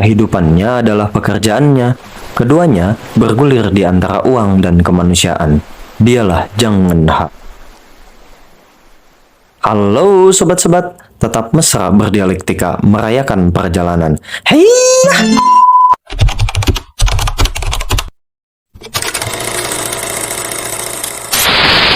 kehidupannya adalah pekerjaannya. Keduanya bergulir di antara uang dan kemanusiaan. Dialah Jang Eun-ha. Halo sobat-sobat, tetap mesra berdialektika merayakan perjalanan. Hei!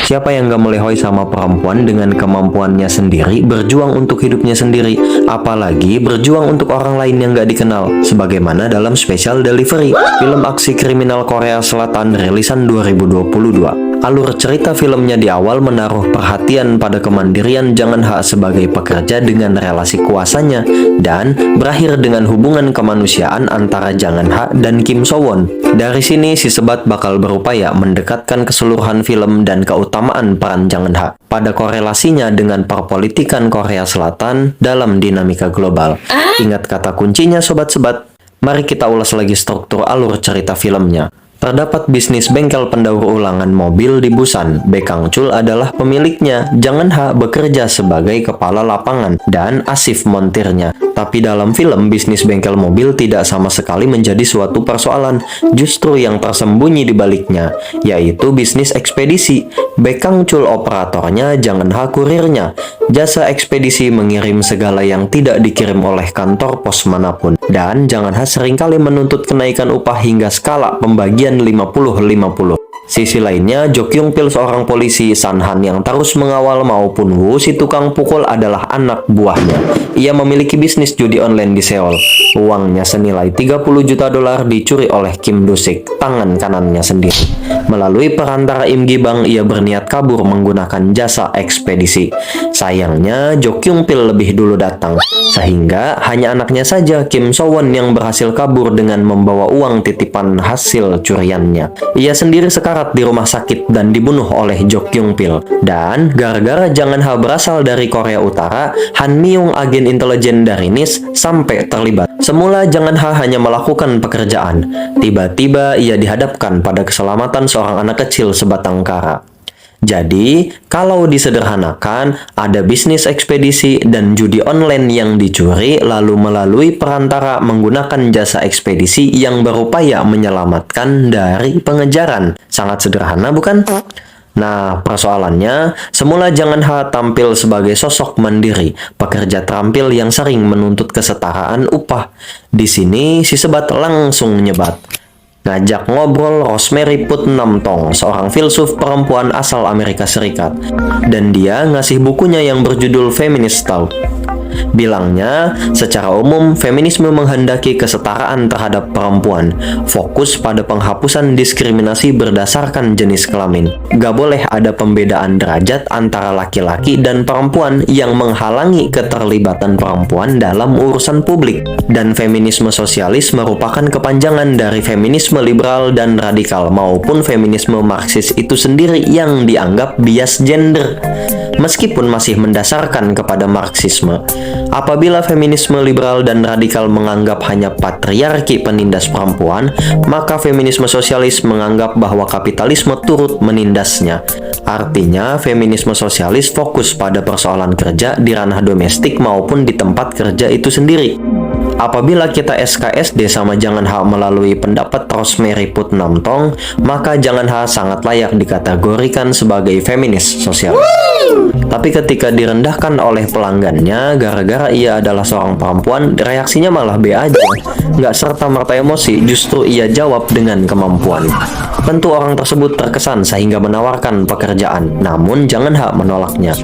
Siapa yang gak melehoi sama perempuan dengan kemampuannya sendiri, berjuang untuk hidupnya sendiri, apalagi berjuang untuk orang lain yang gak dikenal, sebagaimana dalam Special Delivery, film aksi kriminal Korea Selatan rilisan 2022. Alur cerita filmnya di awal menaruh perhatian pada kemandirian Jang Eun-ha sebagai pekerja dengan relasi kuasanya, dan berakhir dengan hubungan kemanusiaan antara Jang Eun-ha dan Kim So-won. Dari sini si Sebat bakal berupaya mendekatkan keseluruhan film dan keutamaan peran Jang Eun-ha pada korelasinya dengan perpolitikan Korea Selatan dalam dinamika global. Ingat kata kuncinya Sobat Sebat? Mari kita ulas lagi struktur alur cerita filmnya. Terdapat bisnis bengkel pendaur ulangan mobil di Busan. Baek Kang-chul adalah pemiliknya. Jang Eun-ha bekerja sebagai kepala lapangan dan asif montirnya. Tapi dalam film, bisnis bengkel mobil tidak sama sekali menjadi suatu persoalan. Justru yang tersembunyi di baliknya, yaitu bisnis ekspedisi. Baek Kang-chul operatornya, Jang Eun-ha kurirnya. Jasa ekspedisi mengirim segala yang tidak dikirim oleh kantor pos manapun. Dan Jang Eun-ha seringkali menuntut kenaikan upah hingga skala pembagian 50-50. Sisi lainnya, Jo Kyung-pil seorang polisi, San Han yang terus mengawal maupun Woo si tukang pukul adalah anak buahnya. Ia memiliki bisnis judi online di Seoul. Uangnya senilai 30 juta dolar dicuri oleh Kim Do-sik, tangan kanannya sendiri. Melalui perantara Im Gi-bang, ia berniat kabur menggunakan jasa ekspedisi. Sayangnya, Jo Kyung-pil lebih dulu datang, sehingga hanya anaknya saja, Kim So-won, yang berhasil kabur dengan membawa uang titipan hasil curiannya. Ia sendiri sekarang di rumah sakit dan dibunuh oleh Jo Kyung-pil. Dan gara-gara Jang Eun-ha berasal dari Korea Utara, Han Myung, agen intelijen dari NIS, sampai terlibat. Semula Jang Eun-ha hanya melakukan pekerjaan. Tiba-tiba ia dihadapkan pada keselamatan seorang anak kecil sebatang kara. Jadi, kalau disederhanakan, ada bisnis ekspedisi dan judi online yang dicuri, lalu melalui perantara menggunakan jasa ekspedisi yang berupaya menyelamatkan dari pengejaran. Sangat sederhana, bukan? Nah, persoalannya, semula Jang Eun-ha tampil sebagai sosok mandiri, pekerja terampil yang sering menuntut kesetaraan upah. Di sini, si Sebat langsung nyebat. Ngajak ngobrol Rosemary Putnam-tong, seorang filsuf perempuan asal Amerika Serikat. Dan dia ngasih bukunya yang berjudul Feminist Talk. Bilangnya, secara umum, feminisme menghendaki kesetaraan terhadap perempuan, fokus pada penghapusan diskriminasi berdasarkan jenis kelamin. Gak boleh ada pembedaan derajat antara laki-laki dan perempuan yang menghalangi keterlibatan perempuan dalam urusan publik. Dan feminisme sosialis merupakan kepanjangan dari feminisme liberal dan radikal maupun feminisme Marxis itu sendiri yang dianggap bias gender, meskipun masih mendasarkan kepada Marxisme. Apabila feminisme liberal dan radikal menganggap hanya patriarki penindas perempuan, maka feminisme sosialis menganggap bahwa kapitalisme turut menindasnya. Artinya, feminisme sosialis fokus pada persoalan kerja di ranah domestik maupun di tempat kerja itu sendiri. Apabila kita SKSD sama Jang Eun-ha melalui pendapat Rosemary Putnam-tong, maka Jang Eun-ha sangat layak dikategorikan sebagai feminis sosialis. Tapi ketika direndahkan oleh pelanggannya gara-gara ia adalah seorang perempuan, reaksinya malah B aja. Nggak serta-merta emosi, justru ia jawab dengan kemampuan. Tentu orang tersebut terkesan sehingga menawarkan pekerjaan, namun Jang Eun-ha menolaknya.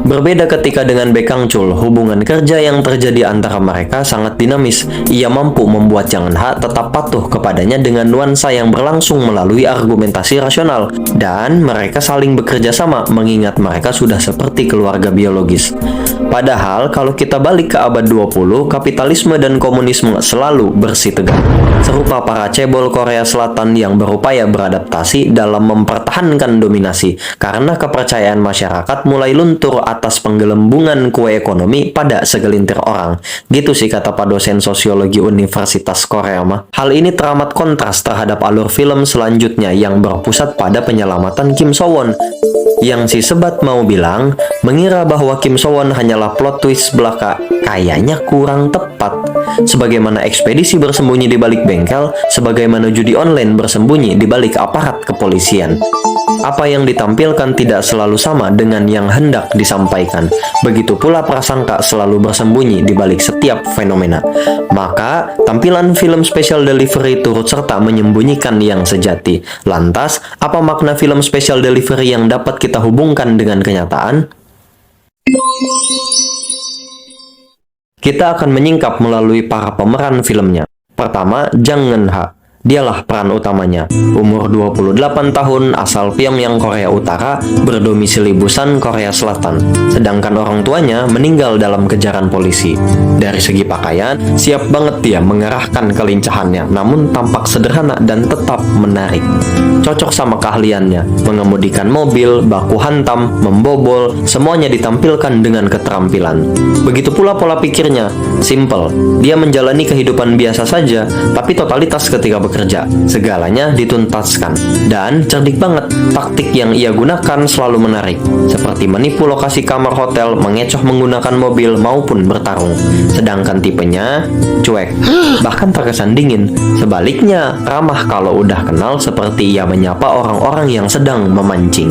Berbeda ketika dengan Baek Kang-chul, hubungan kerja yang terjadi antara mereka sangat dinamis. Ia mampu membuat Jang Eun-ha tetap patuh kepadanya dengan nuansa yang berlangsung melalui argumentasi rasional. Dan mereka saling bekerja sama mengingat mereka sudah seperti keluarga biologis. Padahal kalau kita balik ke abad 20, kapitalisme dan komunisme selalu bersitegang. Serupa para cebol Korea Selatan yang berupaya beradaptasi dalam mempertahankan dominasi karena kepercayaan masyarakat mulai luntur atas penggelembungan kue ekonomi pada segelintir orang. Gitu sih kata Pak dosen sosiologi Universitas Korea mah. Hal ini teramat kontras terhadap alur film selanjutnya yang berpusat pada penyelamatan Kim So Won. Yang si sebat mau bilang, mengira bahwa Kim So Won hanyalah plot twist belaka, kayaknya kurang tepat. Sebagaimana ekspedisi bersembunyi di balik bengkel, sebagaimana judi online bersembunyi di balik aparat kepolisian. Apa yang ditampilkan tidak selalu sama dengan yang hendak disampaikan. Begitu pula prasangka selalu bersembunyi di balik setiap fenomena. Maka, tampilan film special delivery turut serta menyembunyikan yang sejati. Lantas, apa makna film special delivery yang dapat kita hubungkan dengan kenyataan? Kita akan menyingkap melalui para pemeran filmnya. Pertama, Jang Eun-ha. Dialah peran utamanya. Umur 28 tahun, asal Pyongyang, Korea Utara, berdomisili Busan, Korea Selatan. Sedangkan orang tuanya meninggal dalam kejaran polisi. Dari segi pakaian, siap banget dia mengerahkan kelincahannya, namun tampak sederhana dan tetap menarik. Cocok sama keahliannya, mengemudikan mobil, baku hantam, membobol, semuanya ditampilkan dengan keterampilan. Begitu pula pola pikirnya, simple. Dia menjalani kehidupan biasa saja, tapi totalitas ketika bekerja, segalanya dituntaskan. Dan cerdik banget, taktik yang ia gunakan selalu menarik, seperti menipu lokasi kamar hotel, mengecoh menggunakan mobil, maupun bertarung. Sedangkan tipenya cuek, bahkan terkesan dingin. Sebaliknya, ramah kalau udah kenal, seperti ia menyapa orang-orang yang sedang memancing.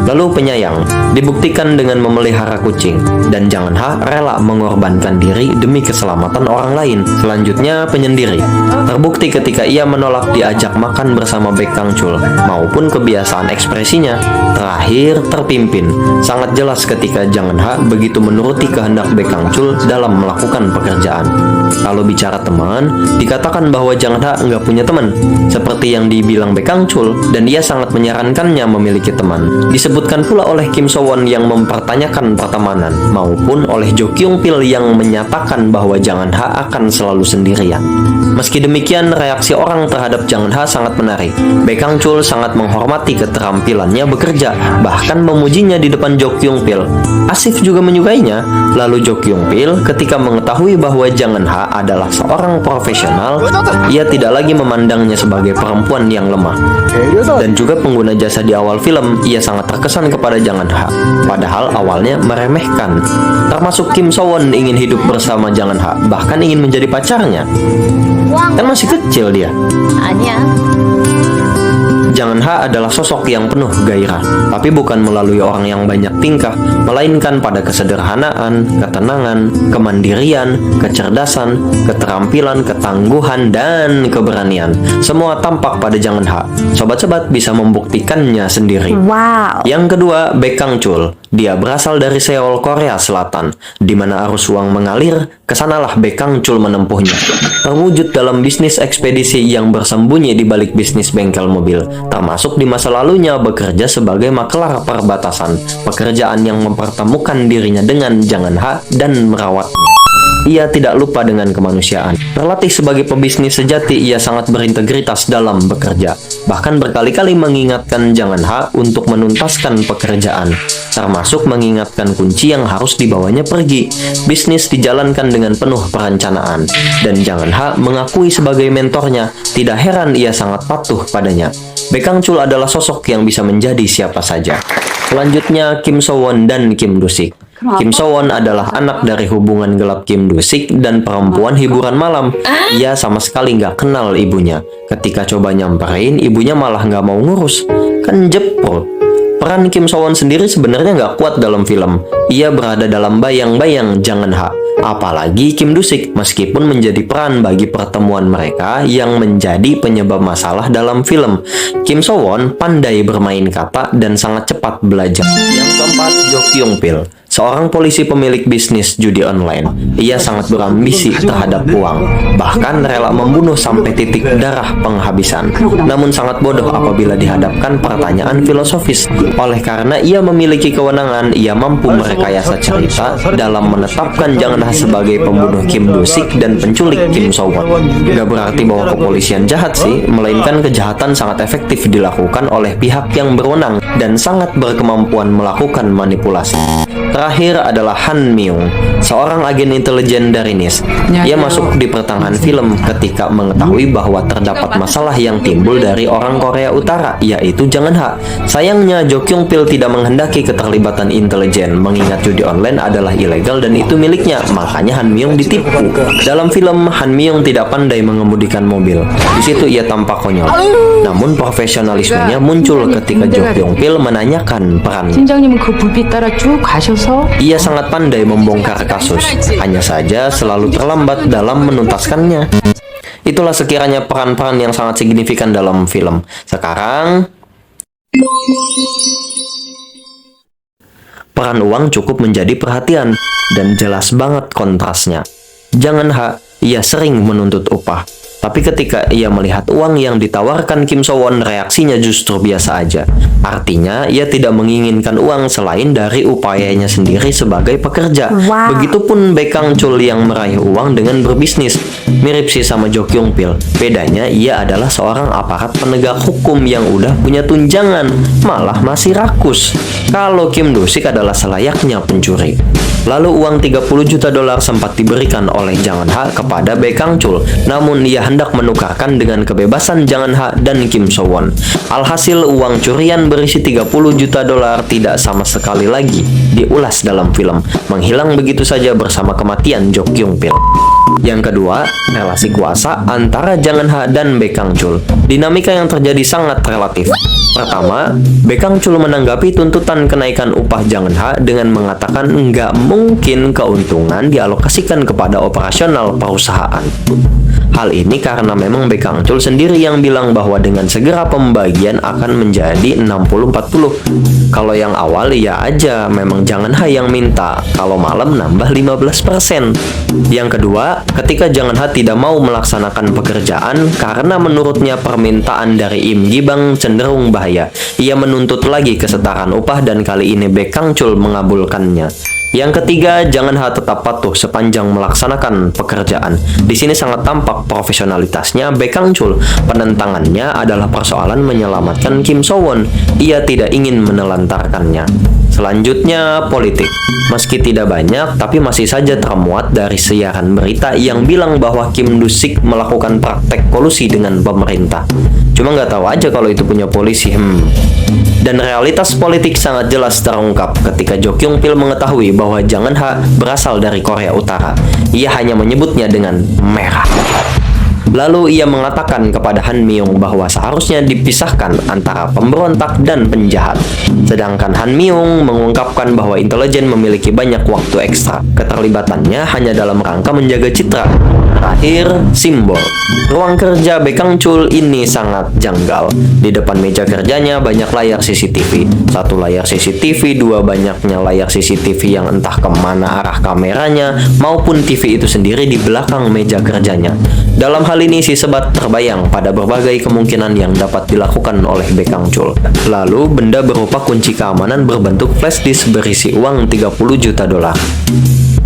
Lalu penyayang, dibuktikan dengan memelihara kucing, dan Jang Eun-ha rela mengorbankan diri demi keselamatan orang lain. Selanjutnya penyendiri, terbukti ketika ia menolak diajak makan bersama Baek Kang-chul, maupun kebiasaan ekspresinya. Terakhir, terpimpin, sangat jelas ketika Jang Eun-ha begitu menuruti kehendak Baek Kang-chul dalam melakukan pekerjaan. Kalau bicara teman, dikatakan bahwa Jang Eun-ha nggak punya teman, seperti yang dibilang Baek Kang-chul, dan ia sangat menyarankannya memiliki teman. Disebutkan pula oleh Kim So Won yang mempertanyakan pertemanan, maupun oleh Jo Kyung Pil yang menyatakan bahwa Jang Eun-ha akan selalu sendirian. Meski demikian, reaksi orang terhadap Jang Eun-ha sangat menarik. Baek Kang-chul sangat menghormati keterampilannya bekerja, bahkan memujinya di depan Jo Kyung Pil. Asif juga menyukainya. Lalu Jo Kyung Pil ketika mengetahui bahwa Jang Eun-ha adalah seorang profesional, ia tidak lagi memandangnya sebagai perempuan yang lemah. Dan juga pengguna jasa di awal film, ia sangat terkesan kepada Jang Eun-ha, padahal awalnya meremehkan. Termasuk Kim So Won ingin hidup bersama Jang Eun-ha, bahkan ingin menjadi pacarnya. Kan masih kecil dia. Jang Eun-ha adalah sosok yang penuh gairah, tapi bukan melalui orang yang banyak tingkah, melainkan pada kesederhanaan, ketenangan, kemandirian, kecerdasan, keterampilan, ketangguhan, dan keberanian. Semua tampak pada Jang Eun-ha. Sobat-sobat bisa membuktikannya sendiri. Wow. Yang kedua, Baek Kang-chul. Dia berasal dari Seoul, Korea Selatan, di mana arus uang mengalir, kesanalah Baek Kang-chul menempuhnya. Terwujud dalam bisnis ekspedisi yang bersembunyi di balik bisnis bengkel mobil, termasuk di masa lalunya bekerja sebagai makelar perbatasan, pekerjaan yang mempertemukan dirinya dengan Jang Eun-ha dan merawatnya. Ia tidak lupa dengan kemanusiaan. Terlatih sebagai pebisnis sejati, ia sangat berintegritas dalam bekerja. Bahkan berkali-kali mengingatkan Jang Eun-ha untuk menuntaskan pekerjaan, termasuk mengingatkan kunci yang harus dibawanya pergi. Bisnis dijalankan dengan penuh perencanaan, dan Jang Eun-ha mengakui sebagai mentornya. Tidak heran ia sangat patuh padanya. Baek Kang-chul adalah sosok yang bisa menjadi siapa saja. Selanjutnya, Kim So Won dan Kim Do-sik. Kim So Won adalah anak dari hubungan gelap Kim Do-sik dan perempuan hiburan malam. Ia sama sekali nggak kenal ibunya. Ketika coba nyamperin, ibunya malah nggak mau ngurus. Kan jepol. Peran Kim So Won sendiri sebenarnya nggak kuat dalam film. Ia berada dalam bayang-bayang Jang Eun-ha. Apalagi Kim Do-sik, meskipun menjadi peran bagi pertemuan mereka yang menjadi penyebab masalah dalam film. Kim So Won pandai bermain kata dan sangat cepat belajar. Yang keempat, Jo Kyung Pil. seorang polisi pemilik bisnis judi online. Ia sangat berambisi terhadap uang, bahkan rela membunuh sampai titik darah penghabisan. Namun sangat bodoh apabila dihadapkan pertanyaan filosofis. Oleh karena ia memiliki kewenangan, ia mampu merekayasa cerita dalam menetapkan Jang En-ha sebagai pembunuh Kim Do-sik dan penculik Kim So-won. Gak berarti bahwa kepolisian jahat sih, melainkan kejahatan sangat efektif dilakukan oleh pihak yang berwenang dan sangat berkemampuan melakukan manipulasi. Terakhir adalah Han Myung, seorang agen intelijen dari NIS. Ia masuk di pertengahan film ketika mengetahui bahwa terdapat masalah yang timbul dari orang Korea Utara, yaitu Jang En-ha. Sayangnya, Jo Kyung-pil tidak menghendaki keterlibatan intelijen, mengingat judi online adalah ilegal dan itu miliknya, makanya Han Myung ditipu. Dalam film, Han Myung tidak pandai mengemudikan mobil. Di situ ia tampak konyol. Namun profesionalismenya muncul ketika Jo Kyung-pil menanyakan peran. 팀장님은 그 불빛 따라 쭉 가셔서 Ia sangat pandai membongkar kasus, hanya saja selalu terlambat dalam menuntaskannya. Itulah sekiranya peran-peran yang sangat signifikan dalam film. Sekarang, peran uang cukup menjadi perhatian, dan jelas banget kontrasnya. Jang En-ha, ia sering menuntut upah. Tapi ketika ia melihat uang yang ditawarkan Kim So-won, reaksinya justru biasa aja. Artinya, ia tidak menginginkan uang selain dari upayanya sendiri sebagai pekerja. Begitupun Baek Kang-chul yang meraih uang dengan berbisnis. Mirip sih sama Jo Kyung-pil. Bedanya, ia adalah seorang aparat penegak hukum yang udah punya tunjangan, malah masih rakus. Kalau Kim Do-sik adalah selayaknya pencuri. Lalu uang 30 juta dolar sempat diberikan oleh Jang En-ha kepada Baek Kang-chul, namun ia hendak menukarkan dengan kebebasan Jang En-ha dan Kim So-won. Alhasil uang curian berisi 30 juta dolar tidak sama sekali lagi diulas dalam film, menghilang begitu saja bersama kematian Jo Kyung-pil. Yang kedua, relasi kuasa antara Jang En-ha dan Baek Kang-chul. Dinamika yang terjadi sangat relatif. Pertama, Baek Kang-chul menanggapi tuntutan kenaikan upah Jang En-ha dengan mengatakan nggak mungkin keuntungan dialokasikan kepada operasional perusahaan. Hal ini karena memang Baek Kang-chul sendiri yang bilang bahwa dengan segera pembagian akan menjadi 60-40. Kalau yang awal ya aja, memang Jang En-ha yang minta. Kalau malam nambah 15%. Yang kedua, ketika Jang En-ha tidak mau melaksanakan pekerjaan karena menurutnya permintaan dari Im Gi-bang cenderung bahaya. Ia menuntut lagi kesetaraan upah dan kali ini Baek Kang-chul mengabulkannya. Yang ketiga, Jang En-ha tetap patuh sepanjang melaksanakan pekerjaan. Di sini sangat tampak profesionalitasnya Baek Kang-chul. Penentangannya adalah persoalan menyelamatkan Kim So-won. Ia tidak ingin menelantarkannya. Selanjutnya, politik. Meski tidak banyak, tapi masih saja termuat dari siaran berita yang bilang bahwa Kim Do-sik melakukan praktek kolusi dengan pemerintah. Cuma nggak tahu aja kalau itu punya polisi. Dan realitas politik sangat jelas terungkap ketika Jo Kyung-pil mengetahui bahwa Jang En-ha berasal dari Korea Utara. Ia hanya menyebutnya dengan merah. Lalu ia mengatakan kepada Han Myung bahwa seharusnya dipisahkan antara pemberontak dan penjahat. Sedangkan Han Myung mengungkapkan bahwa intelijen memiliki banyak waktu ekstra. Keterlibatannya hanya dalam rangka menjaga citra. Terakhir, simbol. Ruang kerja Baek Kang-chul ini sangat janggal. Di depan meja kerjanya banyak layar CCTV. Satu layar CCTV, dua banyaknya layar CCTV yang entah kemana arah kameranya, maupun TV itu sendiri di belakang meja kerjanya. Dalam hal ini si sebat terbayang pada berbagai kemungkinan yang dapat dilakukan oleh Baek Kang-chul. Lalu benda berupa kunci keamanan berbentuk flash disk berisi uang 30 juta dolar.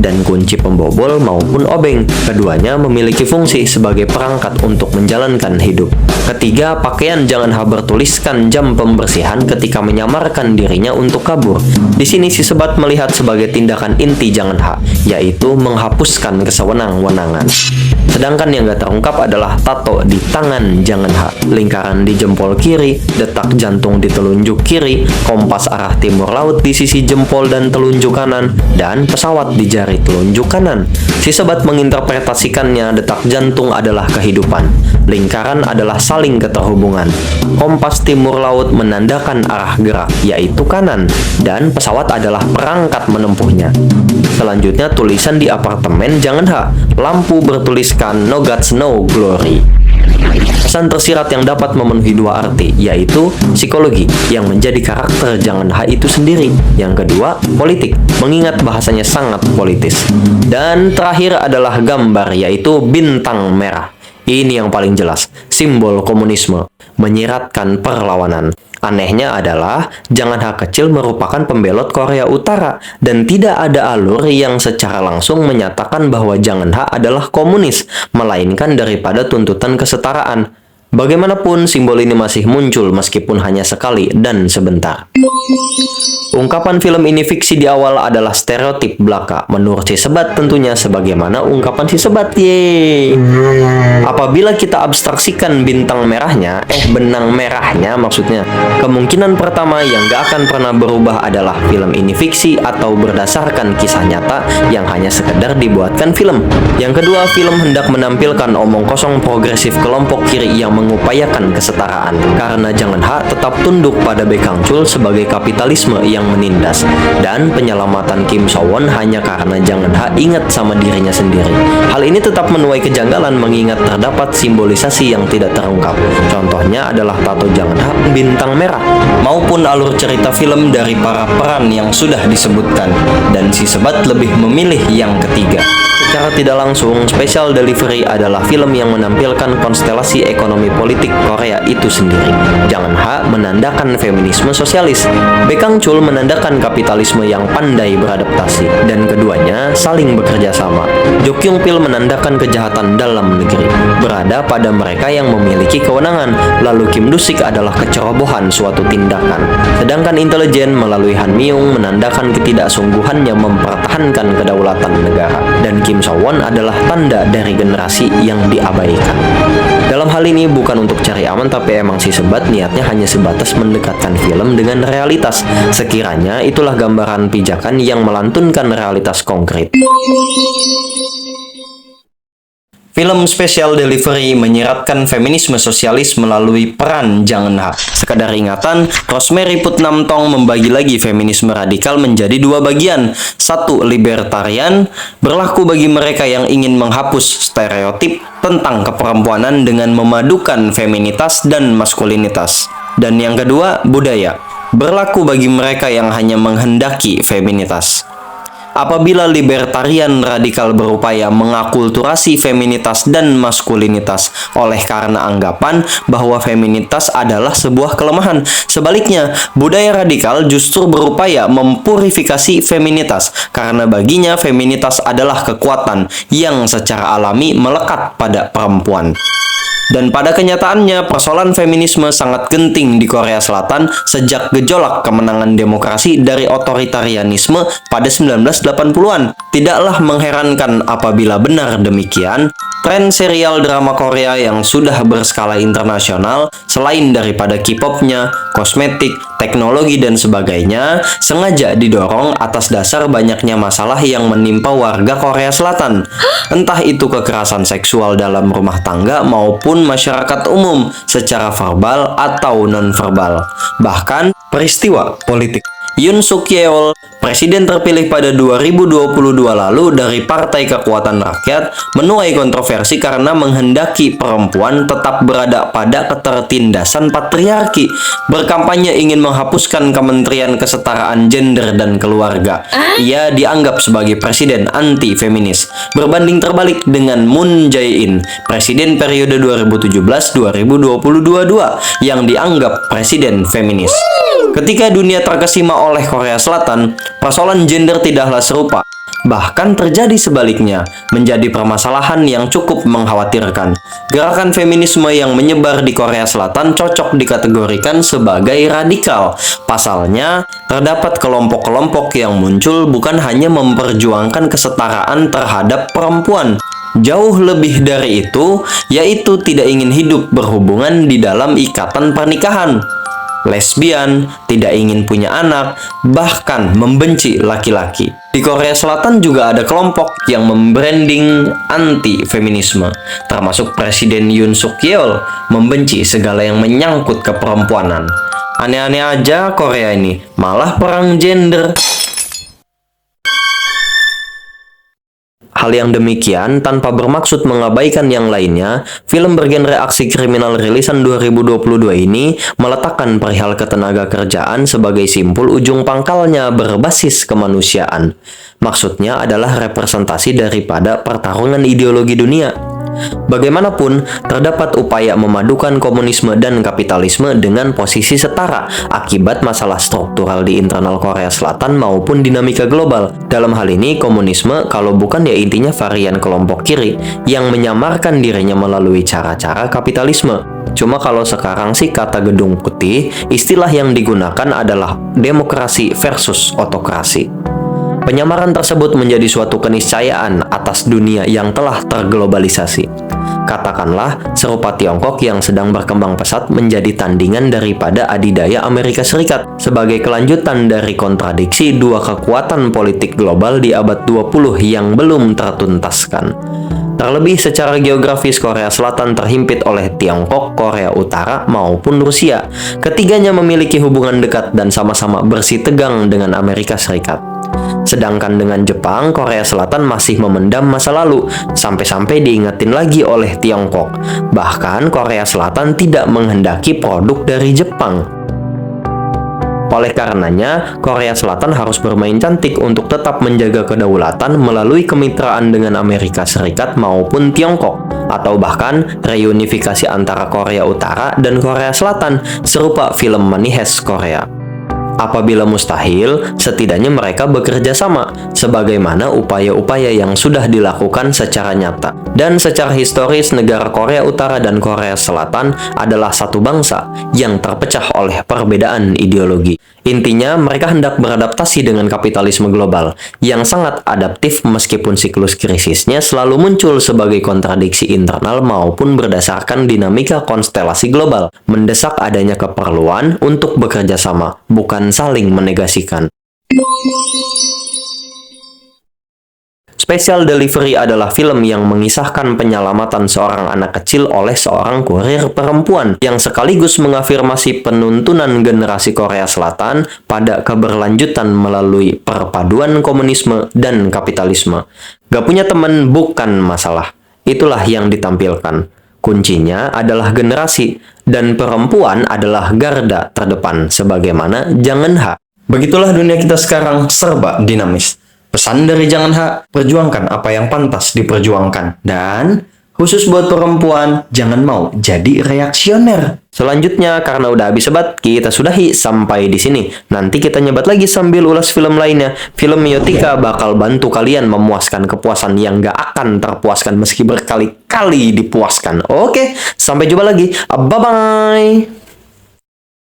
Dan kunci pembobol maupun obeng. Keduanya memiliki fungsi sebagai perangkat untuk menjalankan hidup. Ketiga, pakaian Jang En-ha bertuliskan jam pembersihan ketika menyamarkan dirinya untuk kabur. Di sini si sebat melihat sebagai tindakan inti Jang En-ha, yaitu menghapuskan kesewenang-wenangan. Sedangkan yang gak terungkap adalah tato di tangan Jang En-ha, lingkaran di jempol kiri, detak jantung di telunjuk kiri, kompas arah timur laut di sisi jempol dan telunjuk kanan, dan pesawat di jari telunjuk kanan. Si sebat menginterpretasikannya detak jantung adalah kehidupan, lingkaran adalah saling keterhubungan, kompas timur laut menandakan arah gerak, yaitu kanan, dan pesawat adalah perangkat menempuhnya. Selanjutnya tulisan di apartemen Jang En-ha, lampu bertuliskan No Gods No Glory. pesan tersirat yang dapat memenuhi dua arti, yaitu psikologi yang menjadi karakter Jangan Ha itu sendiri. Yang kedua, politik, mengingat bahasanya sangat politis. Dan terakhir adalah gambar, yaitu bintang merah. Ini yang paling jelas, simbol komunisme, menyiratkan perlawanan. Anehnya adalah, Jangan Ha kecil merupakan pembelot Korea Utara, dan tidak ada alur yang secara langsung menyatakan bahwa Jangan Ha adalah komunis, melainkan daripada tuntutan kesetaraan. Bagaimanapun, simbol ini masih muncul meskipun hanya sekali dan sebentar. Ungkapan film ini fiksi di awal adalah stereotip belaka, menurut si Sebat tentunya, sebagaimana ungkapan si Sebat. Yeay. Apabila kita abstraksikan benang merahnya maksudnya, kemungkinan pertama yang gak akan pernah berubah adalah film ini fiksi atau berdasarkan kisah nyata yang hanya sekedar dibuatkan film. Yang kedua, film hendak menampilkan omong kosong progresif kelompok kiri yang mengupayakan kesetaraan, karena Jangan Ha tetap tunduk pada Baekhyun sebagai kapitalisme yang menindas, dan penyelamatan Kim So-won hanya karena Jangan Ha ingat sama dirinya sendiri. Hal ini tetap menuai kejanggalan mengingat terdapat simbolisasi yang tidak terungkap. Contohnya adalah tato Jangan Ha bintang merah, maupun alur cerita film dari para peran yang sudah disebutkan, dan si Sebat lebih memilih yang ketiga. Secara tidak langsung, Special Delivery adalah film yang menampilkan konstelasi ekonomi politik Korea itu sendiri. Jangan Ha menandakan feminisme sosialis, Baekhyun menandakan kapitalisme yang pandai beradaptasi, dan keduanya saling bekerja sama. Jo Kyung Pil menandakan kejahatan dalam negeri, berada pada mereka yang memiliki kewenangan, lalu Kim Do-sik adalah kecerobohan suatu tindakan. Sedangkan intelijen melalui Han Mi-young menandakan ketidaksungguhannya mempertahankan kedaulatan negara, dan Kim So-won adalah tanda dari generasi yang diabaikan. Dalam hal ini bukan untuk cari aman, tapi emang si Sebat niatnya hanya sebatas mendekatkan film dengan realitas. Sekiranya itulah gambaran pijakan yang melantunkan realitas konkret. Film Special Delivery menyiratkan feminisme sosialis melalui peran Jangan Ha. Sekadar ingatan, Rosemary Putnam Tong membagi lagi feminisme radikal menjadi dua bagian. Satu, libertarian, berlaku bagi mereka yang ingin menghapus stereotip tentang keperempuanan dengan memadukan feminitas dan maskulinitas. Dan yang kedua, budaya, berlaku bagi mereka yang hanya menghendaki feminitas. Apabila libertarian radikal berupaya mengakulturasi feminitas dan maskulinitas oleh karena anggapan bahwa feminitas adalah sebuah kelemahan. Sebaliknya, budaya radikal justru berupaya mempurifikasi feminitas karena baginya feminitas adalah kekuatan yang secara alami melekat pada perempuan. Dan pada kenyataannya, persoalan feminisme sangat genting di Korea Selatan sejak gejolak kemenangan demokrasi dari otoritarianisme pada 1980-an. Tidaklah mengherankan apabila benar demikian, tren serial drama Korea yang sudah berskala internasional, selain daripada K-pop-nya, kosmetik, teknologi, dan sebagainya, sengaja didorong atas dasar banyaknya masalah yang menimpa warga Korea Selatan. Entah itu kekerasan seksual dalam rumah tangga maupun masyarakat umum secara verbal atau non-verbal. Bahkan peristiwa politik. Yoon Suk Yeol, presiden terpilih pada 2022 lalu dari Partai Kekuatan Rakyat, menuai kontroversi karena menghendaki perempuan tetap berada pada ketertindasan patriarki. Berkampanye ingin menghapuskan Kementerian Kesetaraan Gender dan Keluarga. Ia dianggap sebagai presiden anti-feminis. Berbanding terbalik dengan Moon Jae-in, presiden periode 2017-2022 yang dianggap presiden feminis. Ketika dunia terkesima oleh Korea Selatan, persoalan gender tidaklah serupa. Bahkan terjadi sebaliknya, menjadi permasalahan yang cukup mengkhawatirkan. Gerakan feminisme yang menyebar di Korea Selatan cocok dikategorikan sebagai radikal. Pasalnya, terdapat kelompok-kelompok yang muncul bukan hanya memperjuangkan kesetaraan terhadap perempuan. Jauh lebih dari itu, yaitu tidak ingin hidup berhubungan di dalam ikatan pernikahan. Lesbian, tidak ingin punya anak, bahkan membenci laki-laki. Di Korea Selatan juga ada kelompok yang membranding anti-feminisme, termasuk Presiden Yoon Suk Yeol membenci segala yang menyangkut keperempuanan. Aneh-aneh aja Korea ini, malah perang gender. Hal yang demikian tanpa bermaksud mengabaikan yang lainnya, film bergenre aksi kriminal rilisan 2022 ini meletakkan perihal ketenaga kerjaan sebagai simpul ujung pangkalnya berbasis kemanusiaan. Maksudnya adalah representasi daripada pertarungan ideologi dunia. Bagaimanapun, terdapat upaya memadukan komunisme dan kapitalisme dengan posisi setara akibat masalah struktural di internal Korea Selatan maupun dinamika global. Dalam hal ini, komunisme kalau bukan ya intinya varian kelompok kiri yang menyamarkan dirinya melalui cara-cara kapitalisme. Cuma kalau sekarang sih kata gedung putih, istilah yang digunakan adalah demokrasi versus otokrasi. Penyamaran tersebut menjadi suatu keniscayaan atas dunia yang telah terglobalisasi. Katakanlah, serupa Tiongkok yang sedang berkembang pesat menjadi tandingan daripada adidaya Amerika Serikat sebagai kelanjutan dari kontradiksi dua kekuatan politik global di abad 20 yang belum tertuntaskan. Terlebih secara geografis Korea Selatan terhimpit oleh Tiongkok, Korea Utara, maupun Rusia. Ketiganya memiliki hubungan dekat dan sama-sama bersitegang dengan Amerika Serikat. Sedangkan dengan Jepang, Korea Selatan masih memendam masa lalu, sampai-sampai diingetin lagi oleh Tiongkok. Bahkan Korea Selatan tidak menghendaki produk dari Jepang. Oleh karenanya, Korea Selatan harus bermain cantik untuk tetap menjaga kedaulatan melalui kemitraan dengan Amerika Serikat maupun Tiongkok, atau bahkan reunifikasi antara Korea Utara dan Korea Selatan, serupa film Money Heist Korea. Apabila mustahil, setidaknya mereka bekerja sama, sebagaimana upaya-upaya yang sudah dilakukan secara nyata. Dan secara historis, negara Korea Utara dan Korea Selatan adalah satu bangsa yang terpecah oleh perbedaan ideologi. Intinya, mereka hendak beradaptasi dengan kapitalisme global, yang sangat adaptif meskipun siklus krisisnya selalu muncul sebagai kontradiksi internal maupun berdasarkan dinamika konstelasi global, mendesak adanya keperluan untuk bekerja sama, bukan saling menegasikan. Special Delivery adalah film yang mengisahkan penyelamatan seorang anak kecil oleh seorang kurir perempuan yang sekaligus mengafirmasi penuntunan generasi Korea Selatan pada keberlanjutan melalui perpaduan komunisme dan kapitalisme. Gak punya teman bukan masalah. Itulah yang ditampilkan. Kuncinya adalah generasi, dan perempuan adalah garda terdepan sebagaimana Jangan Ha. Begitulah dunia kita sekarang serba dinamis. Pesan dari Jangan Ha, perjuangkan apa yang pantas diperjuangkan. Dan khusus buat perempuan, jangan mau jadi reaksioner. Selanjutnya, karena udah habis sebat, kita sudahi sampai di sini. Nanti kita nyebat lagi sambil ulas film lainnya. Film Miotika bakal bantu kalian memuaskan kepuasan yang gak akan terpuaskan meski berkali-kali dipuaskan. Oke, sampai jumpa lagi. Bye-bye.